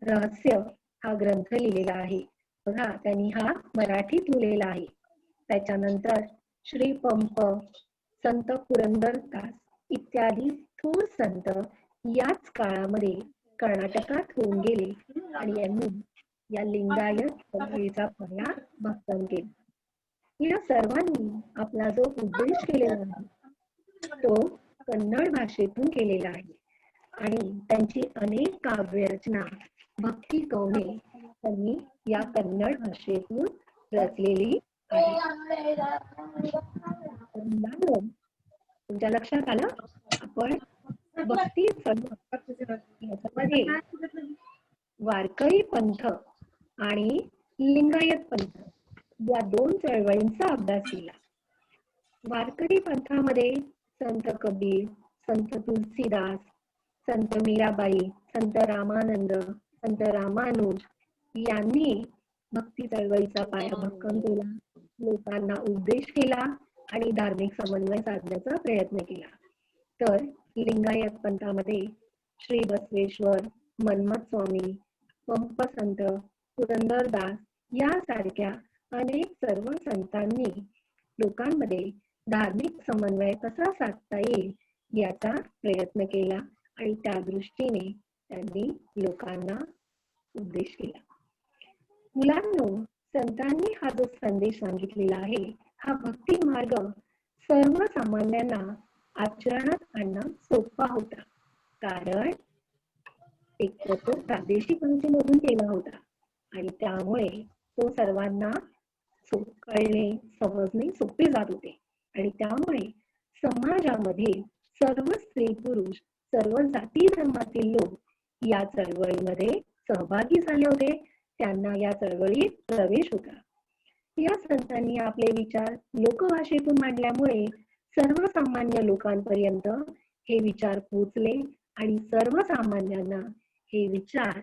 रहस्य हा ग्रंथ लिहिलेला आहे. बघा, त्यांनी हा मराठीत लिहिलेला आहे. त्याच्यानंतर श्री पंप, संत पुरंदरदास इत्यादी थोर संत याच काळामध्ये कर्नाटकात होऊन गेले आणि यांनी या लिंगायत चळवळीचा पहिला भक्कम केला. या सर्वांनी आपला जो उद्देश केलेला आहे तो कन्नड भाषेतून केलेला आहे आणि त्यांची अनेक काव्यरचना, भक्ती कवने त्यांनी या कन्नड भाषेतून रचलेली आहे. तुमच्या लक्षात आलं? आपण भक्ती याच्यामध्ये वारकरी पंथ आणि लिंगायत पंथ या दोन चळवळींचा अभ्यास केला. वारकरी पंथामध्ये संत कबीर, संत तुलसीदास, संत मीराबाई, संत रामानंद, संत रामानुज यांनी भक्ती चळवळीचा पाया भक्कम केला, लोकांना उपदेश केला आणि धार्मिक समन्वय साधण्याचा प्रयत्न केला. तर लिंगायत पंथामध्ये श्री बसवेश्वर, मन्मथ स्वामी, पंप संत, पुरंदरदास यासारख्या अनेक सर्व संतांनी लोकांमध्ये धार्मिक समन्वय कसा साधता येईल याचा प्रयत्न केला आणि त्या दृष्टीने त्यांनी लोकांना उपदेश केला. मुलांनो, संतांनी हा जो संदेश सांगितलेला आहे हा भक्ती मार्ग सर्वसामान्यांना आचरणात आणणं सोपा होता, कारण एक तो प्रादेशिक भाषेमधून केला होता आणि त्यामुळे तो सर्वांना कळणे, समजणे सोपे जात होते आणि त्यामुळे समाजामध्ये सर्व स्त्री पुरुष, सर्व जाती धर्मातील लोक या चळवळीमध्ये सहभागी झाले होते. त्यांना या चळवळीत प्रवेश होता. या संतांनी आपले विचार लोकभाषेतून मांडल्यामुळे सर्वसामान्य लोकांपर्यंत हे विचार पोहोचले आणि सर्वसामान्यांना हे विचार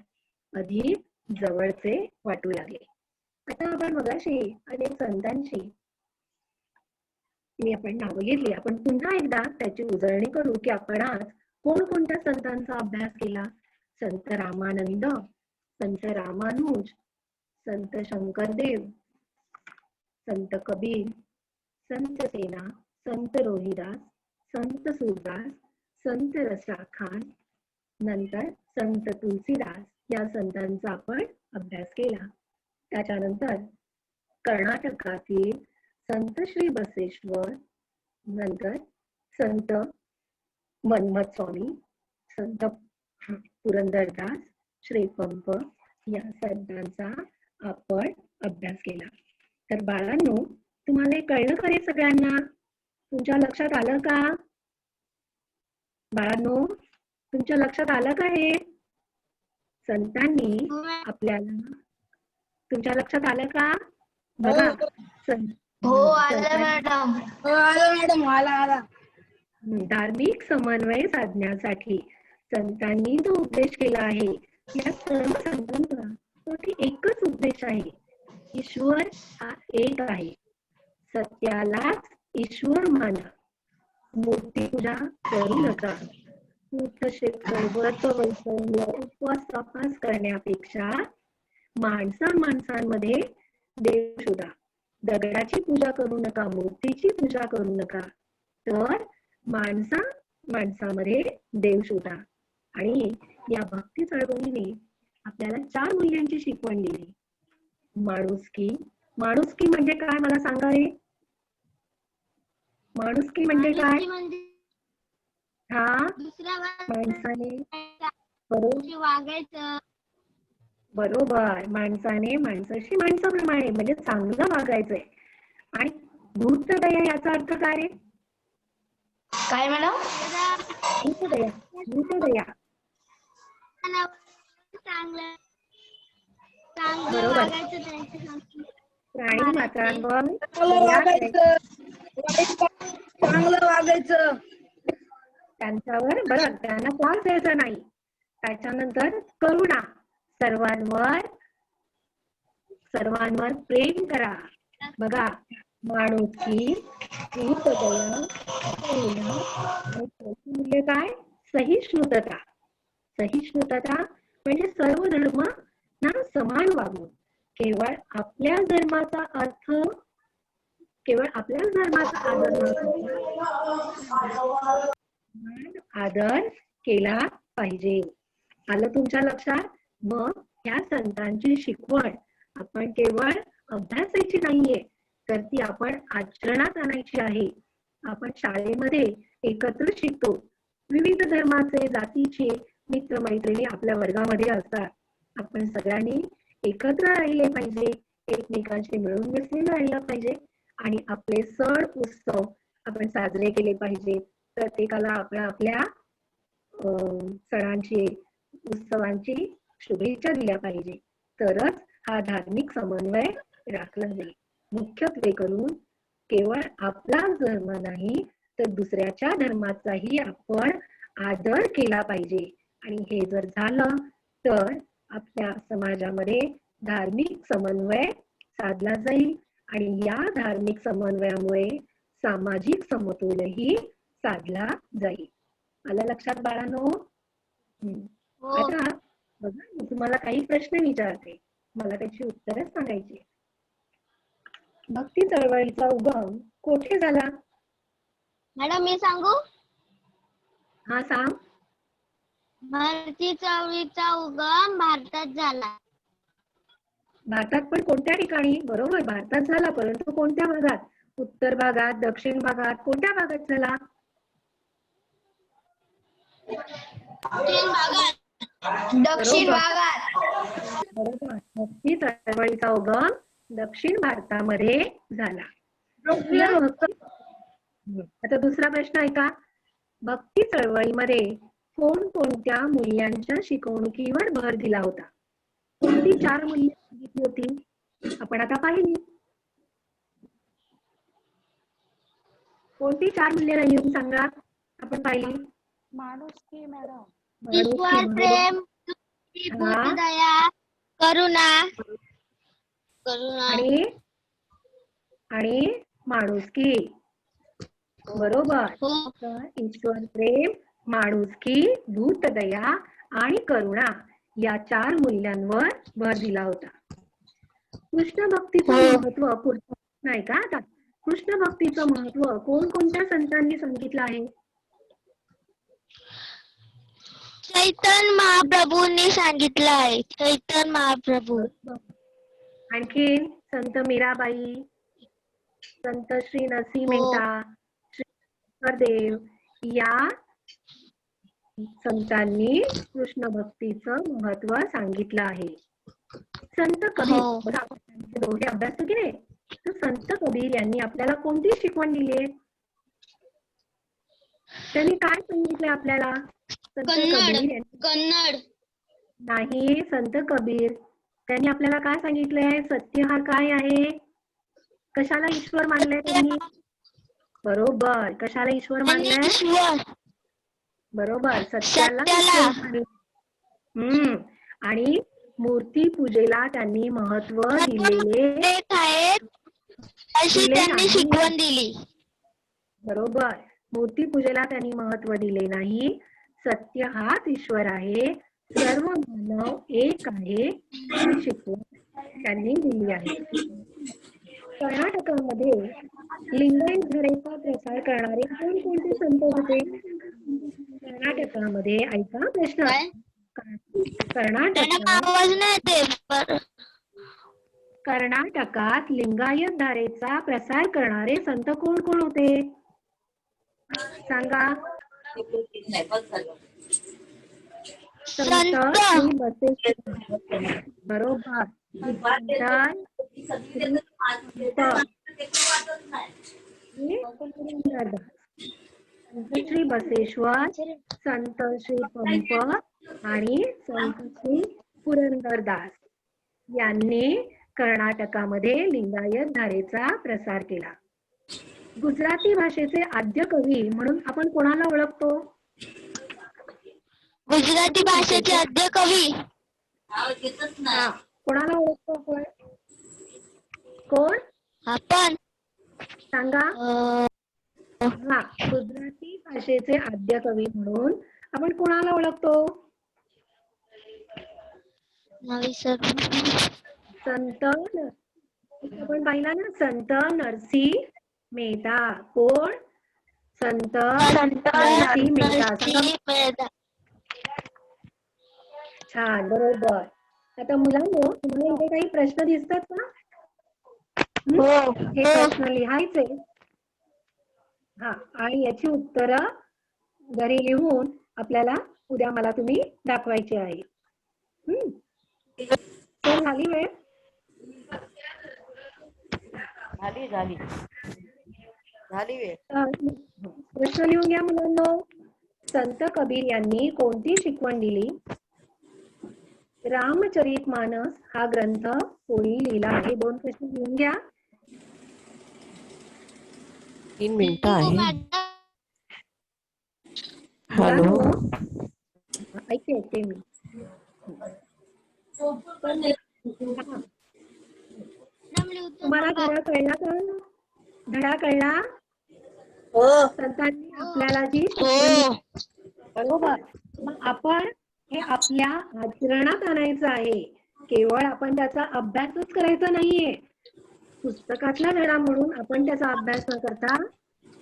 अधिक जवळचे वाटू लागले. आता आपण मगाशी अनेक संतांची आपण नावं घेतली. आपण पुन्हा एकदा त्याची उजळणी करू की आपण आज कोणकोणत्या संतांचा अभ्यास केला. संत रामानंद, संत रामानुज, संत शंकरदेव, संत कबीर, संत सेना, संत रोहिदास, संत सूरदास, संत रसाखान, नंतर संत तुलसीदास या संतांचा आपण अभ्यास केला. त्याच्यानंतर कर्नाटकातील संत श्री बसवेश्वर, नंतर संत मन्मथ स्वामी, संत पुरंदरदास, श्रीपंप या संतांचा आपण अभ्यास केला. तर बाळांनो, तुम्हाला हे कळलं का रे सगळ्यांना? तुमच्या लक्षात आलं का? बाळांनो, तुमच्या लक्षात आलं का हे? संतांनी आपल्याला, तुमच्या लक्षात आलं का? बघा, धार्मिक समन्वय साधण्यासाठी संतांनी जो उद्देश केला आहे, या सर्व संतांचा शेवटी एकच उद्देश आहे. ईश्वर हा एक आहे. सत्यालाच ईश्वर माना. मूर्तिपूजा करू नका. व्रत वैकल्य उपवास तपास करण्यापेक्षा माणसांमध्ये देव शोधा. दगडाची पूजा करू नका, मूर्तीची पूजा करू नका, तर माणसामध्ये देव शोधा. आणि या भक्ती चळवळीने आपल्याला 4 मूल्यांची शिकवण दिली. माणुसकी. माणुसकी म्हणजे काय मला सांगा रे? माणुसकी म्हणजे काय? हा, माणसाने वागायचं. बरोबर, माणसाने माणसाशी माणसाप्रमाणे म्हणजे चांगलं वागायचंय. आणि धूर्तदया याचा अर्थ काय रे? काय मॅडम? धूर्तदया. धूर्तदया चांगलं बरोबर. वागायचं त्यांच्या प्राणी मात्रांवर चांगलं वागायचं. त्यांच्यावर बरं त्यांना त्रास द्यायचा नाही. त्याच्यानंतर करुणा. सर्वांवर प्रेम करा. बघा, माणुसकी, धूर्तदया, करुणा आणि मूल्य काय? सहिष्णुता. सहिष्णुता म्हणजे सर्व धर्म ना समान वागणूक. केवळ आपल्याच धर्माचा आदर केला पाहिजे. आलं तुमच्या लक्षात? मग ह्या संतांची शिकवण आपण केवळ अभ्यासाची नाहीये, तर ती आपण आचरणात आणायची आहे. आपण शाळेमध्ये एकत्र शिकतो. विविध धर्माचे, जातीचे मित्रमैत्रिणी आपल्या वर्गामध्ये असतात. आपण सगळ्यांनी एकत्र राहिले पाहिजे, एकमेकांशी मिळून मिसळून राहिलं पाहिजे आणि आपले सण उत्सव आपण साजरे केले पाहिजे. प्रत्येकाला आपल्या सणांची, उत्सवांची शुभेच्छा दिल्या पाहिजे. तरच हा धार्मिक समन्वय राखला जाईल. मुख्यत्वे करून केवळ आपलाच धर्म नाही, तर दुसऱ्याच्या धर्माचाही आपण आदर केला पाहिजे. आणि हे जर झालं तर आपल्या समाजामध्ये धार्मिक समन्वय साधला जाईल आणि या धार्मिक समन्वयामुळे सामाजिक समतोलही साधला जाईल. आलं लक्षात बाळांनो? आता बघा, मी तुम्हाला काही प्रश्न विचारते, मला त्याची उत्तरच सांगायची. भक्ती चळवळीचा उगम कोठे झाला? मॅडम मी सांगू? हा सांग. भक्ती चळवळीचा उगम भारतात झाला. भारतात, पण कोणत्या ठिकाणी? बरोबर, भारतात झाला, परंतु कोणत्या भागात? उत्तर भागात, दक्षिण भागात, कोणत्या भागात झाला? दक्षिण भागात. बरोबर, भक्ती चळवळीचा उगम दक्षिण भारतामध्ये झाला. आता दुसरा प्रश्न आहे का? भक्ती चळवळीमध्ये कोणत्या मूल्यांच्या शिकवणुकीवर भर दिला होता? कोणती 4 मूल्य सांगितली होती? आपण आता पाहिली. कोणती 4 मूल्य राहिली सांगा? आपण पाहिली. माणुसकी मॅडम. ईश्वर प्रेम, दया, करुणा आणि माणुसकी. बरोबर. तर ईश्वर प्रेम, माणुसकी, धूर्तदया आणि करुणा या 4 मूल्यांवर भर दिला होता. कृष्ण भक्तीचं महत्व पुढचं नाही का? आता कृष्ण भक्तीचं महत्व कोणत्या संतांनी सांगितलं आहे? चैतन्य महाप्रभूंनी सांगितलं आहे. चैतन्य महाप्रभू. आणखी संत मीराबाई, संत श्री नरसिंह मेहता, श्री देव संतांनी कृष्ण भक्तीचं महत्व सांगितलं आहे. संत कबीर हो. बघा, आपण त्यांचे दोहे अभ्यासतो की नाही, तर संत कबीर यांनी आपल्याला कोणती शिकवण दिली आहे? त्यांनी काय सांगितलं आपल्याला? संत कबीर यांनी कन्नड नाही, संत कबीर त्यांनी आपल्याला काय सांगितलंय? सत्य हा काय आहे? कशाला ईश्वर मानलंय त्यांनी? बरोबर, कशाला ईश्वर मानलंय? ईश्वर बरोबर, सत्याला सत्याला. ईश्वर मानलंय. आणि मूर्ती पूजेला त्यांनी महत्व दिलेले देत आहेत अशी दिले त्यांनी नाही. शिकवण दिली. बरोबर, मूर्ती पूजेला त्यांनी महत्व दिले नाही. सत्य हाच ईश्वर आहे, सर्व मानव एक आहे ही शिकवण त्यांनी दिली आहे. कर्नाटकामध्ये लिंगायत धारेचा प्रसार करणारे कोणकोणते संत होते? कर्नाटकामध्ये ऐका प्रश्न. काय? कर्नाटकात आवाज नाही येते. कर्नाटकात लिंगायत धारेचा प्रसार करणारे संत कोण कोण होते? सांगा. संत श्री बसवेश्वर. बरोबर. संत श्री बसवेश्वर, संत श्री पंप आणि संत श्री पुरंदरदास यांनी कर्नाटकामध्ये लिंगायत धारेचा प्रसार केला. गुजराती भाषेचे आद्य कवी म्हणून आपण कोणाला ओळखतो? गुजराती भाषेचे आद्य कवी कोणाला ओळखतो आपण? कोण आपण सांगा? गुजराती भाषेचे आद्य कवी म्हणून आपण कोणाला ओळखतो? संत आपण पाहिला ना, संत नरसिंह मेहता. कोण? संत नरसिंह मेहता. सांगा. छान, बरोबर. आता मुलांनो, तुम्हाला इथे काही प्रश्न दिसतात का? हे प्रश्न लिहायचे आणि याची उत्तरं घरी लिहून आपल्याला उद्या मला तुम्ही दाखवायची आहे. तर झाली वेळ? झाली वेळ. प्रश्न लिहून घ्या मुलांनो. संत कबीर यांनी कोणती शिकवण दिली? रामचरितमानस हा ग्रंथ कोणी लिहिला आहे? 2 प्रश्न लिहून घ्या. 3 मिनिटं आहे. हॅलो, ऐकते मी. तुम्हाला धडा कळला का? धडा कळला? संतांनी आपल्याला जी शिकवण बरोबर, मग आपण हे आपल्या आचरणात आणायचं आहे. केवळ आपण त्याचा अभ्यासच करायचा नाहीये. पुस्तकातला धडा म्हणून आपण त्याचा अभ्यास न करता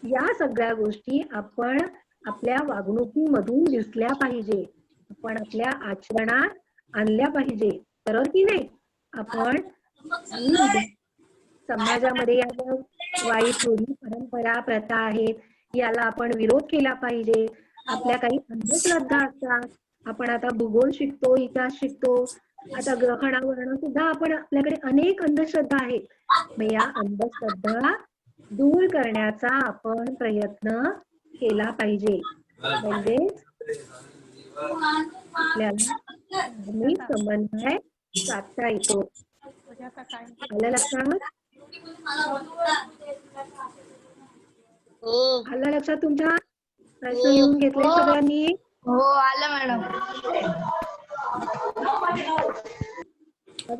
या सगळ्या गोष्टी आपण आपल्या वागणुकीमधून दिसल्या पाहिजे, आपण आपल्या आचरणात आणल्या पाहिजे. बरोबर की नाही? आपण समाजामध्ये या वाईट रूढी, परंपरा, प्रथा आहेत, याला आपण विरोध केला पाहिजे. आपल्या काही अंधश्रद्धा असतात. आपण आता भूगोल शिकतो, इतिहास शिकतो, आता ग्रहणावरण सुद्धा आपण आपल्याकडे अनेक अंधश्रद्धा आहेत. मग या अंधश्रद्धा दूर करण्याचा आपण प्रयत्न केला पाहिजे. म्हणजे आपल्याला धार्मिक समन्वय साधता येतो. आलं लक्षात? आलं लक्षात तुमच्या? प्रश्न लिहून घेतले सगळ्यांनी? हो, आलं मॅडम.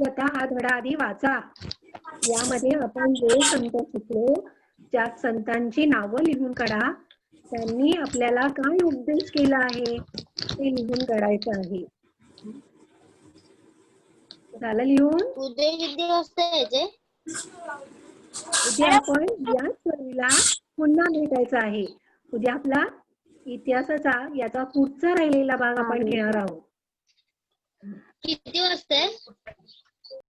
आता हा धडा आधी वाचा. यामध्ये आपण जे संत शिकलो, त्या संतांची नावं लिहून काढा. त्यांनी आपल्याला काय उपदेश केला आहे ते लिहून काढायचं आहे. झालं लिहून? उद्या किती वाजता यायचे? उद्या आपण याच वेळेला पुन्हा भेटायचं आहे. उद्या आपला इतिहासाचा याचा पुढचा राहिलेला भाग आपण घेणार आहोत. किती वाजता?